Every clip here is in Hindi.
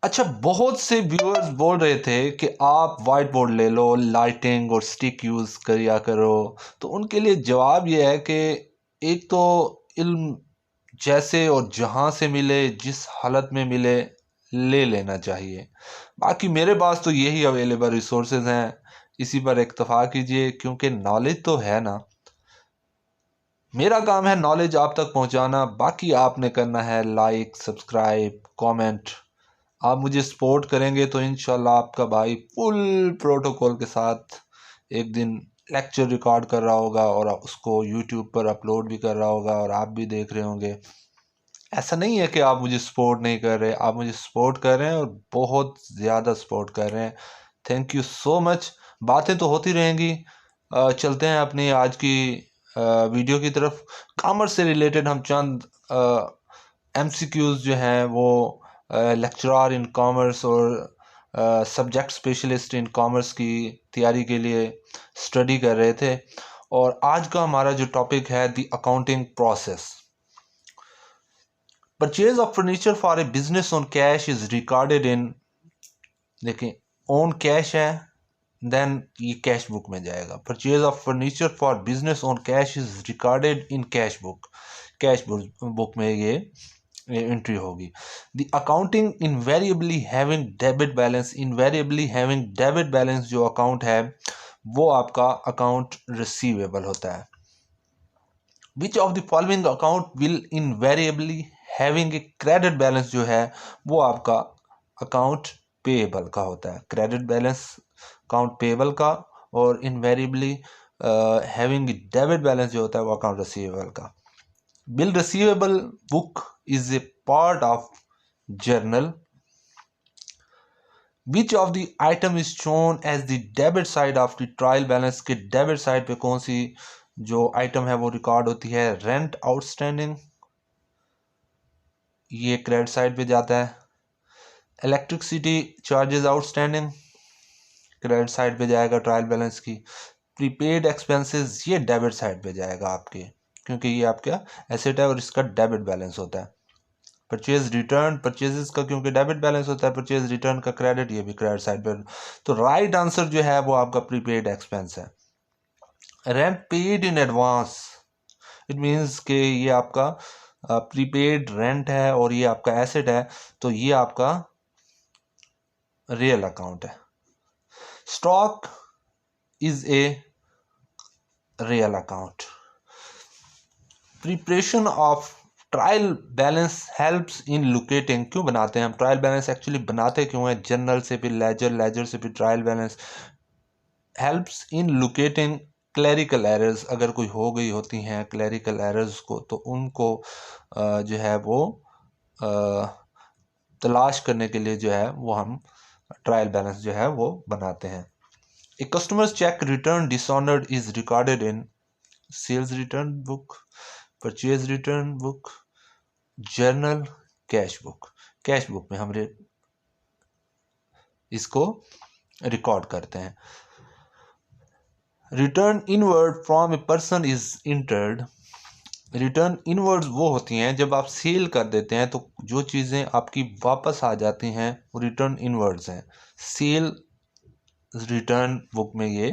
अच्छा, बहुत से व्यूअर्स बोल रहे थे कि आप वाइट बोर्ड ले लो, लाइटिंग और स्टिक यूज़ करिया करो। तो उनके लिए जवाब ये है कि एक तो इल्म जैसे और जहाँ से मिले, जिस हालत में मिले, ले लेना चाहिए। बाकी मेरे पास तो यही अवेलेबल रिसोर्सेज हैं, इसी पर इक्तफा कीजिए, क्योंकि नॉलेज तो है ना। मेरा काम है नॉलेज आप तक पहुंचाना, बाकी आपने करना है लाइक, सब्सक्राइब, कमेंट। आप मुझे सपोर्ट करेंगे तो इंशाल्लाह आपका भाई फुल प्रोटोकॉल के साथ एक दिन लेक्चर रिकॉर्ड कर रहा होगा और उसको यूट्यूब पर अपलोड भी कर रहा होगा और आप भी देख रहे होंगे। ऐसा नहीं है कि आप मुझे सपोर्ट नहीं कर रहे, आप मुझे सपोर्ट कर रहे हैं और बहुत ज़्यादा सपोर्ट कर रहे हैं। Thank you so much. बातें तो होती रहेंगी। चलते हैं अपनी आज की वीडियो की तरफ। कॉमर्स से रिलेटेड हम चंद एमसीक्यूज जो हैं वो लेक्चरर इन कॉमर्स और सब्जेक्ट स्पेशलिस्ट इन कॉमर्स की तैयारी के लिए स्टडी कर रहे थे। और आज का हमारा जो टॉपिक है the accounting process. Purchase of furniture for a business on cash is recorded इन, देखिए, ऑन कैश है, देन ये कैश बुक में जाएगा। Purchase of furniture for business on cash is recorded in cash book, cash book में ये एंट्री होगी। The accounting invariably having debit balance, invariably having debit balance जो अकाउंट है वो आपका अकाउंट रिसीवेबल होता है। विच of the following account will invariably having a credit balance जो है वो आपका अकाउंट पेएबल का होता है। क्रेडिट बैलेंस अकाउंट पेएबल का, और इनवेरिएबली हैविंग डेबिट बैलेंस जो होता है वो अकाउंट रिसीवेबल का। Bill receivable book is a part of journal. Which of the item is shown as the debit side of the trial balance के डेबिट साइड पे कौन सी जो आइटम है वो रिकॉर्ड होती है? रेंट आउटस्टैंडिंग, ये क्रेडिट साइड पे जाता है। Electricity charges outstanding, credit side पे जाएगा ट्रायल बैलेंस की। प्रीपेड एक्सपेंसेस, ये डेबिट साइड पे जाएगा आपके, क्योंकि ये आपका एसेट है और इसका डेबिट बैलेंस होता है। परचेज रिटर्न, परचेजेस का क्योंकि डेबिट बैलेंस होता है, परचेज रिटर्न का क्रेडिट, ये भी क्रेडिट साइड पर। तो राइट आंसर जो है वो आपका प्रीपेड एक्सपेंस है। Rent paid in advance, it means कि ये आपका प्रीपेड रेंट है और ये आपका एसेट है, तो ये आपका रियल अकाउंट है। Stock is a real account. Preparation of trial balance helps in locating, क्यों बनाते हैं हम ट्रायल बैलेंस? एक्चुअली बनाते क्यों है? जर्नल से फिर लेजर, लेजर से फिर trial balance. Helps in locating clerical errors, अगर कोई हो गई होती हैं क्लैरिकल एरर्स को, तो उनको जो है वो तलाश करने के लिए जो है वो हम ट्रायल बैलेंस जो है वो बनाते हैं। A customers cheque return dishonoured is recorded in sales return book, purchase return book, journal, cash book. Cash book में हम इसको रिकॉर्ड करते हैं। Return inward from a person is entered. Return inwards वो होती हैं जब आप सेल कर देते हैं तो जो चीज़ें आपकी वापस आ जाती हैं वो रिटर्न इनवर्ड्स हैं। सेल रिटर्न बुक में ये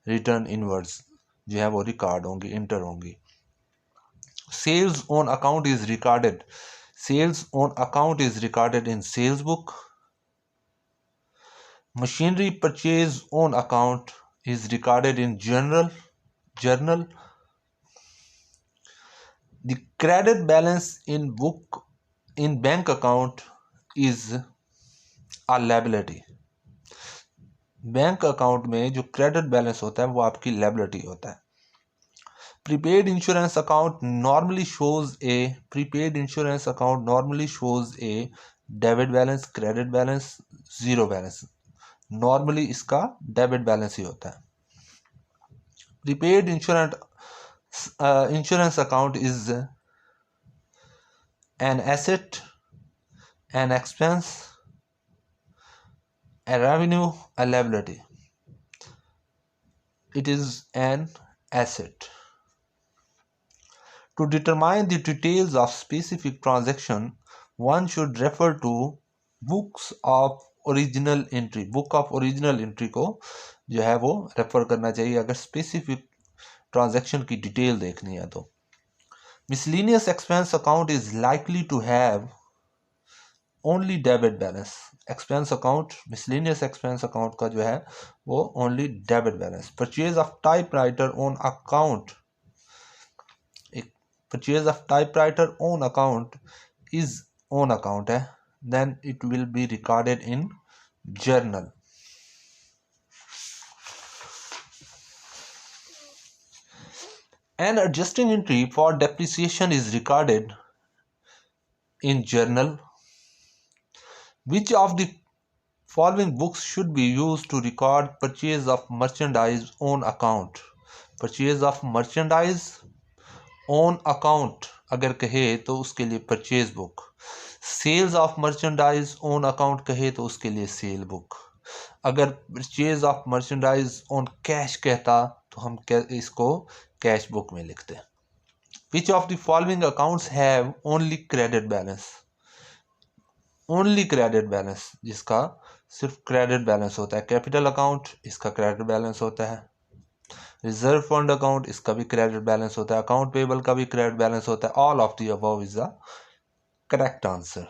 रिटर्न इनवर्ड्स जो है वो रिकॉर्ड होंगी, इंटर होंगी। Sales on account is recorded, sales on account is recorded in sales book. Machinery purchase on account is recorded in journal. The credit balance in book in bank account is a liability. Bank account में जो क्रेडिट बैलेंस होता है वो आपकी लायबिलिटी होता है। Prepaid insurance account normally shows ए, prepaid insurance account normally shows ए debit balance, credit balance, zero balance. Normally इसका डेबिट बैलेंस ही होता है। Prepaid insurance account is an asset, an expense, a revenue, a liability. It is an asset. To determine the details of specific transaction, one should refer to books of original entry, book of original entry को जो है वो रेफर करना चाहिए अगर स्पेसिफिक ट्रांजैक्शन की डिटेल देखनी है तो। Miscellaneous expense account is likely to have only debit balance. Expense account, miscellaneous expense account का जो है वो only debit balance. Purchase of typewriter on account, एक purchase of typewriter on account is on account है, then it will be recorded in journal. An adjusting entry for depreciation is recorded in journal. Which of the following books should be used to record purchase of merchandise on account? Purchase of merchandise on account अगर कहे तो उसके लिए purchase book, sales of merchandise on account कहे तो उसके लिए सेल बुक। अगर purchase of merchandise on cash कहता तो हम इसको कैश बुक में लिखते हैं। Which of the following accounts have only credit balance? Only credit balance, जिसका सिर्फ क्रेडिट बैलेंस होता है। कैपिटल अकाउंट, इसका क्रेडिट बैलेंस होता है। रिजर्व फंड अकाउंट, इसका भी क्रेडिट बैलेंस होता है। अकाउंट पेबल का भी क्रेडिट बैलेंस होता है। All of the above is the correct answer.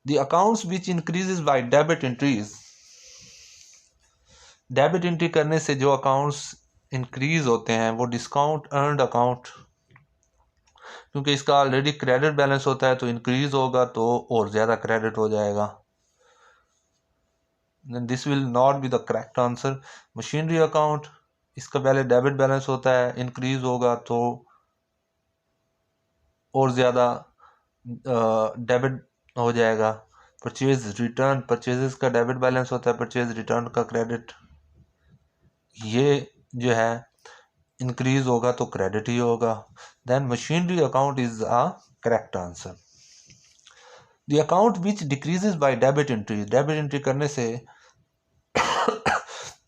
The accounts which increases by debit entries, debit entry करने से जो अकाउंट्स इंक्रीज होते हैं वो डिस्काउंट अर्नड अकाउंट, क्योंकि इसका ऑलरेडी क्रेडिट बैलेंस होता है तो इंक्रीज होगा तो और ज़्यादा क्रेडिट हो जाएगा। This will not be the correct answer. Machinery account, इसका पहले डेबिट बैलेंस होता है, इंक्रीज होगा तो और ज़्यादा डेबिट हो जाएगा। परचेज रिटर्न, परचेजेस का डेबिट बैलेंस होता है, परचेज रिटर्न का क्रेडिट। ये जो है इंक्रीज होगा तो क्रेडिट ही होगा। Then machinery account is a correct answer. The account which decreases by debit entry, debit entry करने से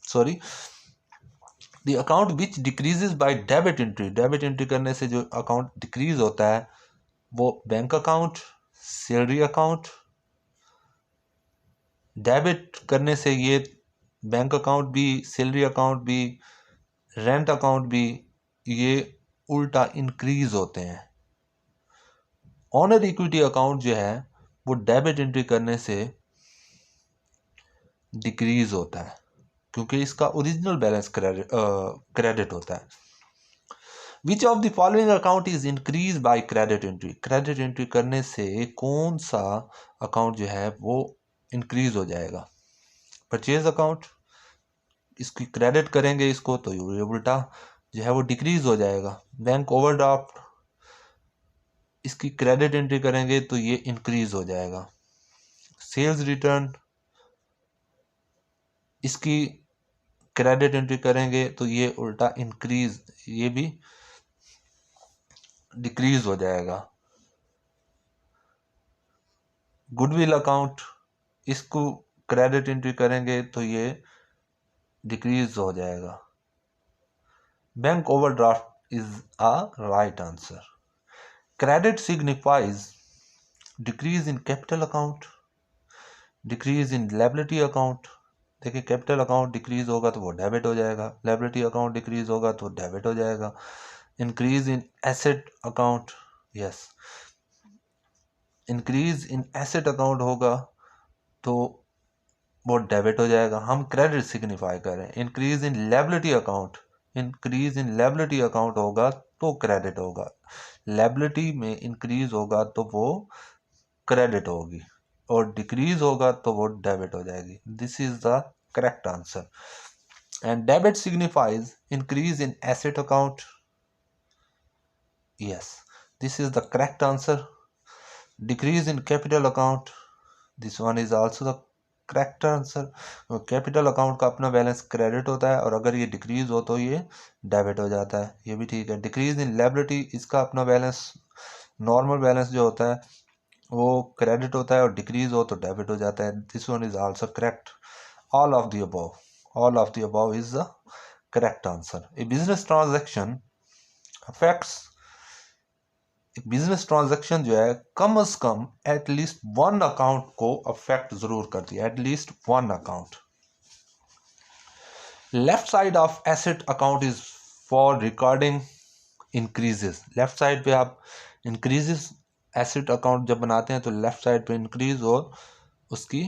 sorry, the account which decreases by debit entry, debit entry करने से जो अकाउंट डिक्रीज होता है वो bank account, salary account. Debit करने से ये बैंक अकाउंट भी, सैलरी अकाउंट भी, रेंट अकाउंट भी, ये उल्टा इंक्रीज होते हैं। ऑनर इक्विटी अकाउंट जो है वो डेबिट एंट्री करने से डिक्रीज होता है क्योंकि इसका ओरिजिनल बैलेंस क्रेडिट होता है। विच of the following account is increase by credit entry, credit entry करने से कौन सा अकाउंट जो है वो इंक्रीज हो जाएगा? परचेज अकाउंट, इसकी क्रेडिट करेंगे इसको तो ये उल्टा जो है वो डिक्रीज हो जाएगा। बैंक ओवरड्राफ्ट, इसकी क्रेडिट एंट्री करेंगे तो ये इंक्रीज हो जाएगा। सेल्स रिटर्न, इसकी क्रेडिट एंट्री करेंगे तो ये उल्टा इंक्रीज, ये भी डिक्रीज हो जाएगा। गुडविल अकाउंट, इसको क्रेडिट एंट्री करेंगे तो ये डिक्रीज हो जाएगा। Bank overdraft is a right answer. Credit signifies decrease in capital account, decrease in liability account. देखिए कैपिटल अकाउंट डिक्रीज होगा तो वो डेबिट हो जाएगा, लायबिलिटी अकाउंट डिक्रीज होगा तो डेबिट हो जाएगा। Increase in asset account, yes, increase in asset account होगा तो वो डेबिट हो जाएगा। हम क्रेडिट सिग्निफाई कर रहे हैं। Increase in liability account, increase in liability account होगा तो क्रेडिट होगा। लायबिलिटी में इंक्रीज होगा तो वो क्रेडिट होगी और डिक्रीज होगा तो वो डेबिट हो जाएगी। This is the correct answer. And debit signifies increase in asset account, yes, this is the correct answer. Decrease in capital account, this one is also the correct answer. Capital account का अपना बैलेंस क्रेडिट होता है और अगर ये डिक्रीज हो तो ये डेबिट हो जाता है, ये भी ठीक है। डिक्रीज इन लायबिलिटी, इसका अपना बैलेंस, नॉर्मल बैलेंस जो होता है वो क्रेडिट होता है और डिक्रीज हो तो डेबिट हो जाता है। This one is also correct. All of the above, all of the above is the correct answer. A business transaction affects एक बिजनेस ट्रांजैक्शन जो है कम अज कम एटलीस्ट वन अकाउंट को अफेक्ट जरूर करती है, at least one account. Left side of asset account is for recording increases. Left side पे आप इंक्रीजेस एसेट अकाउंट जब बनाते हैं तो लेफ्ट साइड पे इंक्रीज और उसकी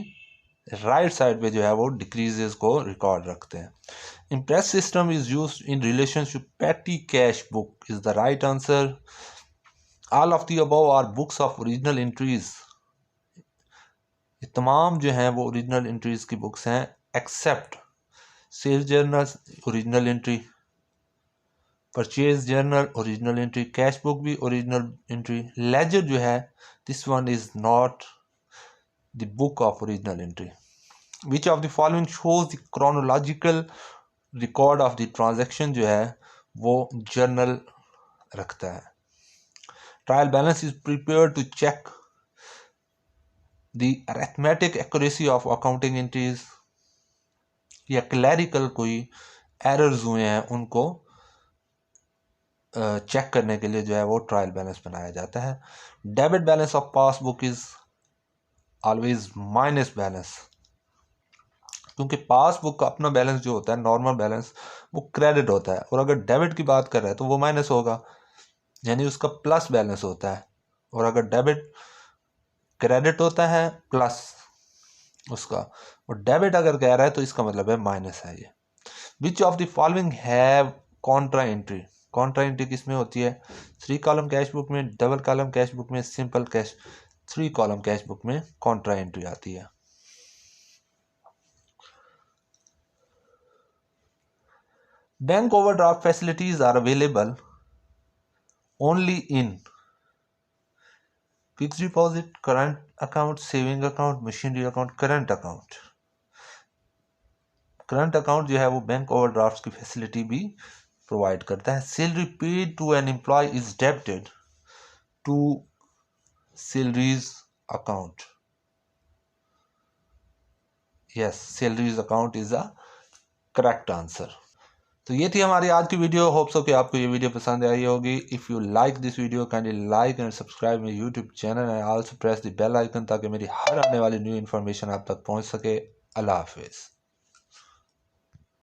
राइट साइड पे जो है वो डिक्रीजेस को रिकॉर्ड रखते हैं। Imprest system is used in relationship petty cash book is the right answer. All of the above are books of original entries. तमाम जो हैं वो ओरिजिनल एंट्रीज की बुक्स हैं except sales journal original entry, purchase journal original entry, cash book भी ओरिजिनल एंट्री। लेजर जो है this one is not the book of original entry. Which of the following shows the chronological record of the transaction जो है वो जर्नल रखता है। Trial balance is prepared to check the arithmetic accuracy of accounting entries, या क्लैरिकल कोई एरर्स हुए हैं उनको चेक करने के लिए जो है वो ट्रायल बैलेंस बनाया जाता है। Debit balance of passbook is always minus balance, क्योंकि पासबुक का अपना बैलेंस जो होता है नॉर्मल बैलेंस वो क्रेडिट होता है, और अगर डेबिट की बात कर रहे हैं तो वो माइनस होगा, यानी उसका प्लस बैलेंस होता है। और अगर डेबिट क्रेडिट होता है प्लस उसका, और डेबिट अगर कह रहा है तो इसका मतलब है माइनस है ये। Which of the following have contra entry. Contra entry किस में होती है? 3 कॉलम कैश बुक में, डबल कॉलम कैश बुक में, simple cash 3 column cash book में कॉन्ट्रा एंट्री आती है। Bank overdraft facilities are available only in fix deposit, current account, saving account, machinery account. Current account, current account जो है वो बैंक ओवरड्राफ्ट की फैसिलिटी भी प्रोवाइड करता है। Salary paid to an employee is debited to salaries account. Yes, salaries account is a correct answer. तो ये थी हमारी आज की वीडियो। होप सो कि आपको ये वीडियो पसंद आई होगी। If you like this video kindly like and subscribe my YouTube channel and also press the bell icon ताकि मेरी हर आने वाली न्यू इन्फॉर्मेशन आप तक पहुंच सके। अल्लाह हाफिज़।